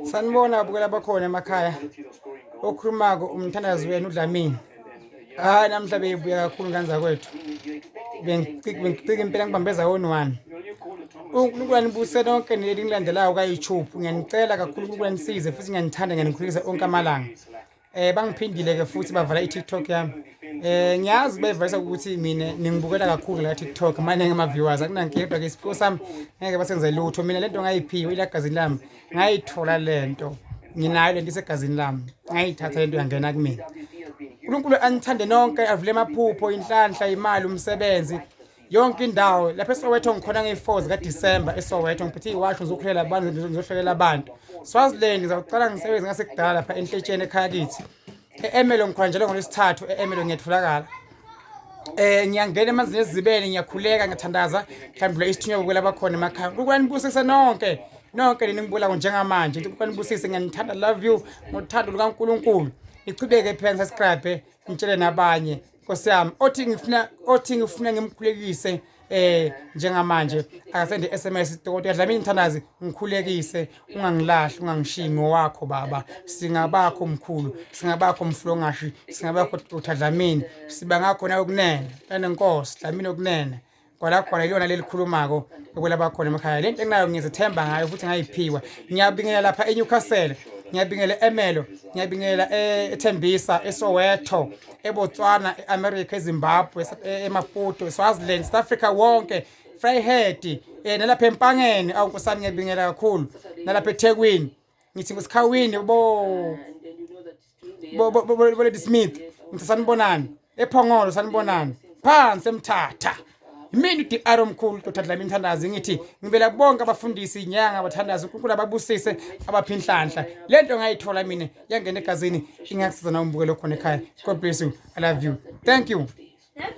Sanibona abukela bakhona emakhaya. Okhulumako umthandazi wenu Dlamini. Hayi namhla beyibuya kakhulu ngani zakwethu. Bengicika impela ngibambeza wonu. uNkulunkulu nibuse lonke neli ngilandelayo kaYouTube. Ngiyanicela kakhulu uNkulunkulu nisize futhi ngiyanithanda ngiyanikhulisela onke amalanga. Bangiphindile ke futhi bavala iTikTok yami. Ngiyazi bayivayisa ukuthi mina ningibukela kakhulu la TikTok manje ngama-viewers akunankinga kodwa ke isipho sami ngeke basenze lutho mina lento ngayiphiwe ilagazini lami ngayithola lento nginayo lento isegazini lami ngayithatha lento yangena kumina uNkulunkulu anithande nonke avule amaphupho inhlanhla imali umsebenzi yonke indawo lapha eSoweto ngikhona nge4 kaDisemba eSoweto ngiphethe iwasho ngizokhulela abantu ngizohlelela abantu Swaziland ngizocala ngisebenze ngasekudala lapha enhletsheni ekhaya kithi eMelo ngikhona njalo ngolesithathu eMelo ngiyatholakala ngiyangena emanzini ezibele ngiyakhuleka ngiyathandaza mhlawumbe isithunywa bukela bakhona emakhaya ukwanibusise nonke ningibulela njengamanje ukwanibusise ngiyanithanda love you ngothando lukaNkulunkulu ichubeke phansi subscribe ngitshele nabanye Nkosi yami othi ngifuna ngimkhulekise njengamanje akasende SMS dokotela Dlamini umthandazi ngikhulekise ungangilahli ungangishiyi ngowakho baba singabakho mkhulu singabakho mflongashi singabakho Dr Dlamini siba ngakho na ukunene enenkosi Dlamini okunene kwala khona ilona lelikhulumako okwelaba khona emakhaya lento enginayo ngizethemba ngayo futhi ngayiphiwa ngiyabingelela lapha eNewcastle ngiyabingelela eMelo ngiyabingelela eThembisa eSoweto eBotswana eAmerica eZimbabwe eMaputo eSwaziland South Africa wonke Vryhead nalapha empangeni awunkosami ngiyabingelela kakhulu nalapha eThekwini ngithi ngosikhawini bo Lady Smith ngithi sanibonani ePhongolo sanibonani phansi emthatha Imini DR omkhulu Dr Dlamini umthandazi ngithi ngivela bonke abafundisi inyanga abathandazi uNkulunkulu ababusise abaphinhlanhla lento ngayithola mina yangena egazini ingakusiza na umbukelo khona ekhaya God bless you I love you thank you